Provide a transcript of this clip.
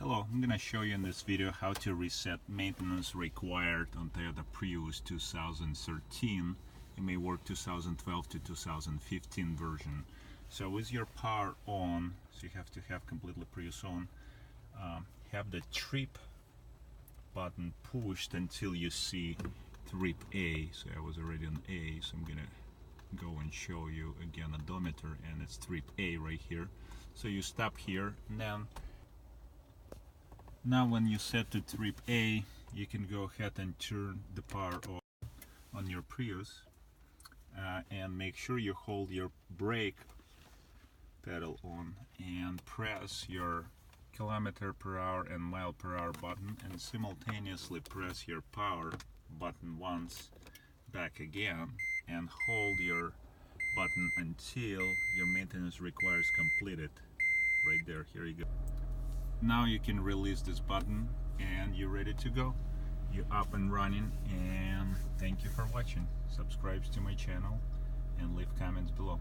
Hello, I'm gonna show you in this video how to reset maintenance required on Toyota Prius 2013. It may work 2012 to 2015 version. So with your power on, so you have to have completely Prius on, have the trip button pushed until you see trip A. So I was already on A, so I'm gonna go and show you again odometer, and it's trip A right here. So you stop here, and then now when you set to trip A, you can go ahead and turn the power off on your Prius, and make sure you hold your brake pedal on and press your kilometer per hour and mile per hour button, and simultaneously press your power button once, back again, and hold your button until your maintenance requires completed. Right there, here you go. Now you can release this button and you're ready to go. You're up and running, and thank you for watching. Subscribe to my channel and leave comments below.